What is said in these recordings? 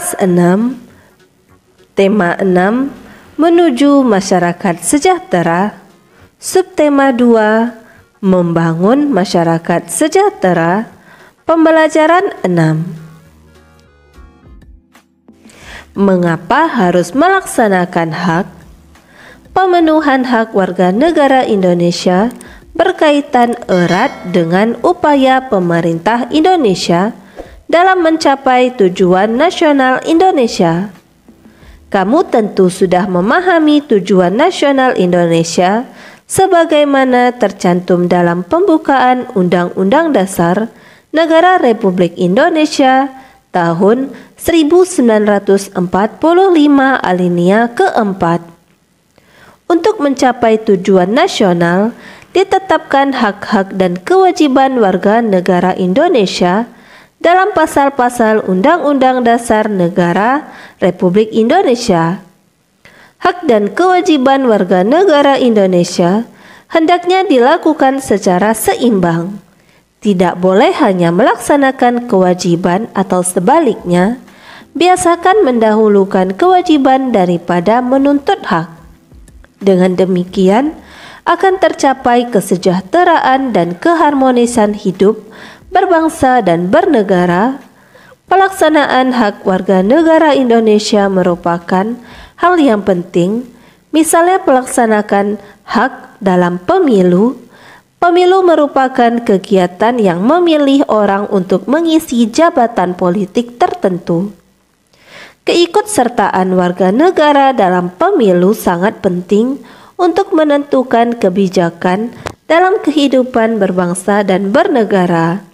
Kelas 6, tema 6, menuju masyarakat sejahtera. Subtema 2, membangun masyarakat sejahtera. Pembelajaran 6. Mengapa harus melaksanakan hak? Pemenuhan hak warga negara Indonesia berkaitan erat dengan upaya pemerintah Indonesia dalam mencapai tujuan nasional Indonesia. Kamu tentu sudah memahami tujuan nasional Indonesia sebagaimana tercantum dalam pembukaan Undang-Undang Dasar Negara Republik Indonesia tahun 1945 alinea keempat. Untuk mencapai tujuan nasional, ditetapkan hak-hak dan kewajiban warga negara Indonesia dalam pasal-pasal Undang-Undang Dasar Negara Republik Indonesia. Hak dan kewajiban warga negara Indonesia hendaknya dilakukan secara seimbang. Tidak boleh hanya melaksanakan kewajiban atau sebaliknya, biasakan mendahulukan kewajiban daripada menuntut hak. Dengan demikian, akan tercapai kesejahteraan dan keharmonisan hidup berbangsa dan bernegara. Pelaksanaan hak warga negara Indonesia merupakan hal yang penting, misalnya pelaksanakan hak dalam pemilu. Pemilu merupakan kegiatan yang memilih orang untuk mengisi jabatan politik tertentu. Keikutsertaan warga negara dalam pemilu sangat penting untuk menentukan kebijakan dalam kehidupan berbangsa dan bernegara.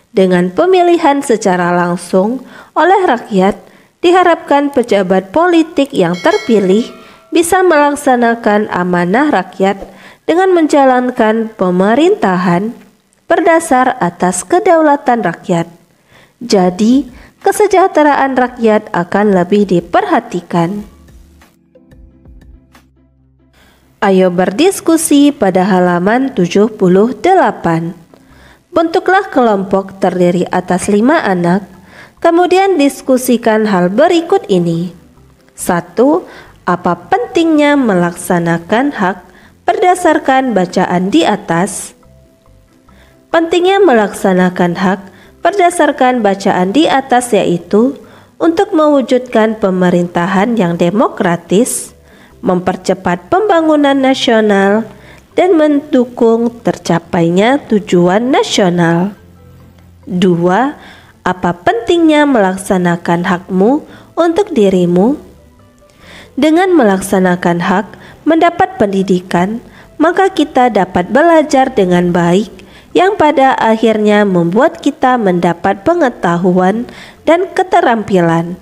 Dengan pemilihan secara langsung oleh rakyat, diharapkan pejabat politik yang terpilih bisa melaksanakan amanah rakyat dengan menjalankan pemerintahan berdasar atas kedaulatan rakyat. Jadi, kesejahteraan rakyat akan lebih diperhatikan. Ayo berdiskusi pada halaman 78. Bentuklah kelompok terdiri atas 5 anak, kemudian diskusikan hal berikut ini. 1. Apa pentingnya melaksanakan hak berdasarkan bacaan di atas? Pentingnya melaksanakan hak berdasarkan bacaan di atas yaitu untuk mewujudkan pemerintahan yang demokratis, mempercepat pembangunan nasional, dan mendukung tercapainya tujuan nasional. 2. Apa pentingnya melaksanakan hakmu untuk dirimu? Dengan melaksanakan hak mendapat pendidikan, maka kita dapat belajar dengan baik, yang pada akhirnya membuat kita mendapat pengetahuan dan keterampilan.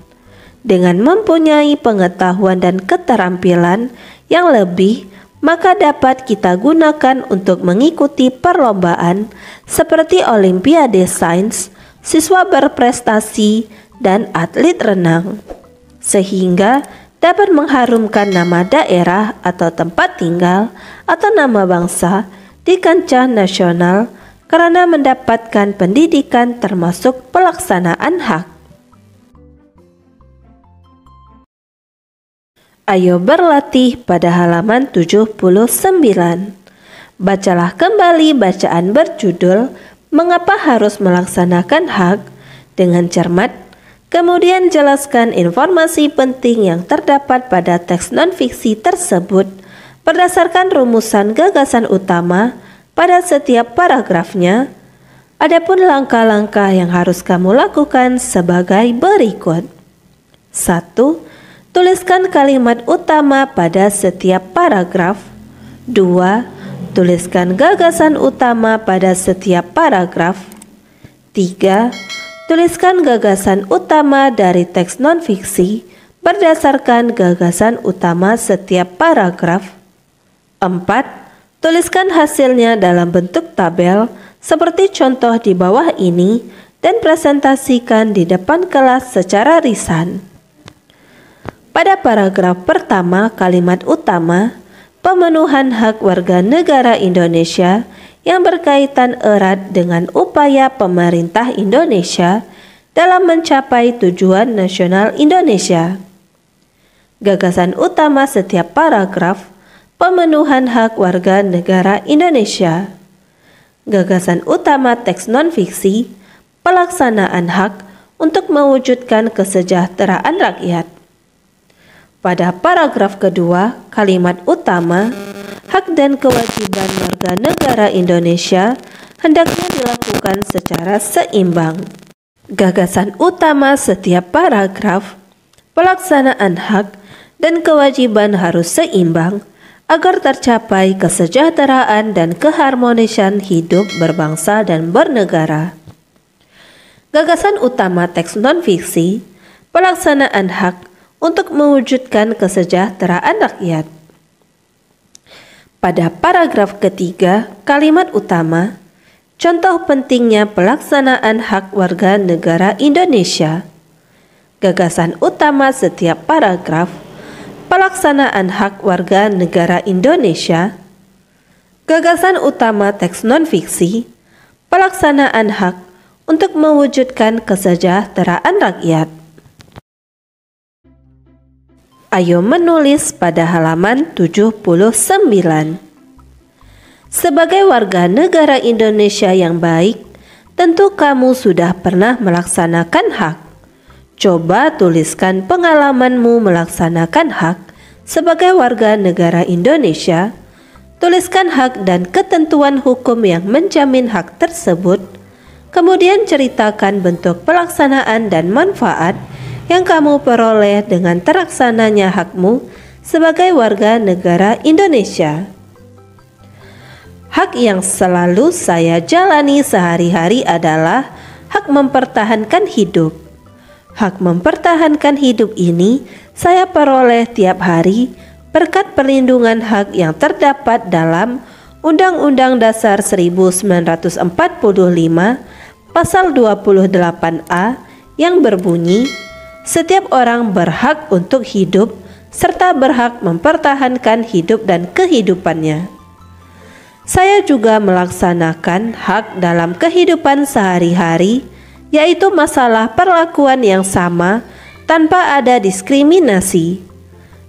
Dengan mempunyai pengetahuan dan keterampilan yang lebih, maka dapat kita gunakan untuk mengikuti perlombaan seperti Olimpiade Sains, siswa berprestasi, dan atlet renang, sehingga dapat mengharumkan nama daerah atau tempat tinggal atau nama bangsa di kancah nasional karena mendapatkan pendidikan termasuk pelaksanaan hak. Ayo berlatih pada halaman 79. Bacalah kembali bacaan berjudul Mengapa harus melaksanakan hak dengan cermat. Kemudian jelaskan informasi penting yang terdapat pada teks non-fiksi tersebut berdasarkan rumusan gagasan utama pada setiap paragrafnya. Adapun langkah-langkah yang harus kamu lakukan sebagai berikut. 1. Tuliskan kalimat utama pada setiap paragraf. 2. Tuliskan gagasan utama pada setiap paragraf. 3. Tuliskan gagasan utama dari teks non-fiksi berdasarkan gagasan utama setiap paragraf. 4. Tuliskan hasilnya dalam bentuk tabel seperti contoh di bawah ini dan presentasikan di depan kelas secara lisan. Pada paragraf pertama kalimat utama, pemenuhan hak warga negara Indonesia yang berkaitan erat dengan upaya pemerintah Indonesia dalam mencapai tujuan nasional Indonesia. Gagasan utama setiap paragraf: pemenuhan hak warga negara Indonesia. Gagasan utama teks non-fiksi: pelaksanaan hak untuk mewujudkan kesejahteraan rakyat. Pada paragraf kedua, kalimat utama: hak dan kewajiban warga negara Indonesia hendaknya dilakukan secara seimbang. Gagasan utama setiap paragraf: pelaksanaan hak dan kewajiban harus seimbang agar tercapai kesejahteraan dan keharmonisan hidup berbangsa dan bernegara. Gagasan utama teks non-fiksi: pelaksanaan hak untuk mewujudkan kesejahteraan rakyat. Pada paragraf ketiga, kalimat utama: contoh pentingnya pelaksanaan hak warga negara Indonesia. Gagasan utama setiap paragraf: pelaksanaan hak warga negara Indonesia. Gagasan utama teks non-fiksi: pelaksanaan hak untuk mewujudkan kesejahteraan rakyat. Ayo menulis pada halaman 79. Sebagai warga negara Indonesia yang baik, tentu kamu sudah pernah melaksanakan hak. Coba tuliskan pengalamanmu melaksanakan hak sebagai warga negara Indonesia. Tuliskan hak dan ketentuan hukum yang menjamin hak tersebut. Kemudian ceritakan bentuk pelaksanaan dan manfaat yang kamu peroleh dengan terlaksananya hakmu sebagai warga negara Indonesia. Hak yang selalu saya jalani sehari-hari adalah hak mempertahankan hidup. Hak mempertahankan hidup ini saya peroleh tiap hari berkat perlindungan hak yang terdapat dalam Undang-Undang Dasar 1945 Pasal 28A yang berbunyi, setiap orang berhak untuk hidup serta berhak mempertahankan hidup dan kehidupannya. Saya juga melaksanakan hak dalam kehidupan sehari-hari, yaitu masalah perlakuan yang sama tanpa ada diskriminasi.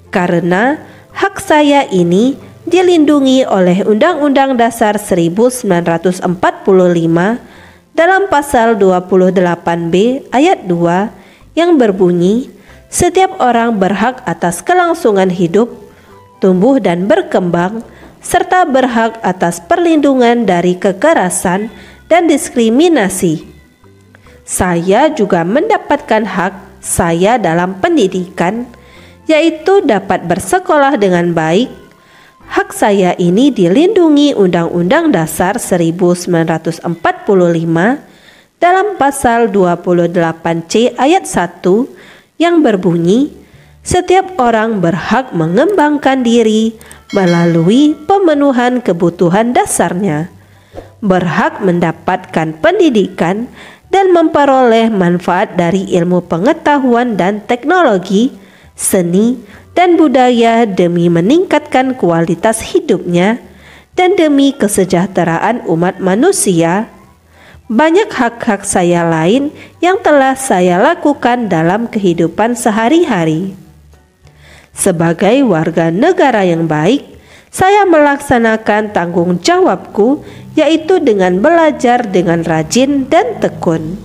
Karena hak saya ini dilindungi oleh Undang-Undang Dasar 1945 dalam pasal 28B ayat 2 yang berbunyi, setiap orang berhak atas kelangsungan hidup, tumbuh dan berkembang, serta berhak atas perlindungan dari kekerasan dan diskriminasi. Saya juga mendapatkan hak saya dalam pendidikan, yaitu dapat bersekolah dengan baik. Hak saya ini dilindungi Undang-Undang Dasar 1945 dalam pasal 28C ayat 1 yang berbunyi, setiap orang berhak mengembangkan diri melalui pemenuhan kebutuhan dasarnya, berhak mendapatkan pendidikan dan memperoleh manfaat dari ilmu pengetahuan dan teknologi, seni, dan budaya demi meningkatkan kualitas hidupnya dan demi kesejahteraan umat manusia. Banyak hak-hak saya lain yang telah saya lakukan dalam kehidupan sehari-hari. Sebagai warga negara yang baik, saya melaksanakan tanggung jawabku, yaitu dengan belajar dengan rajin dan tekun.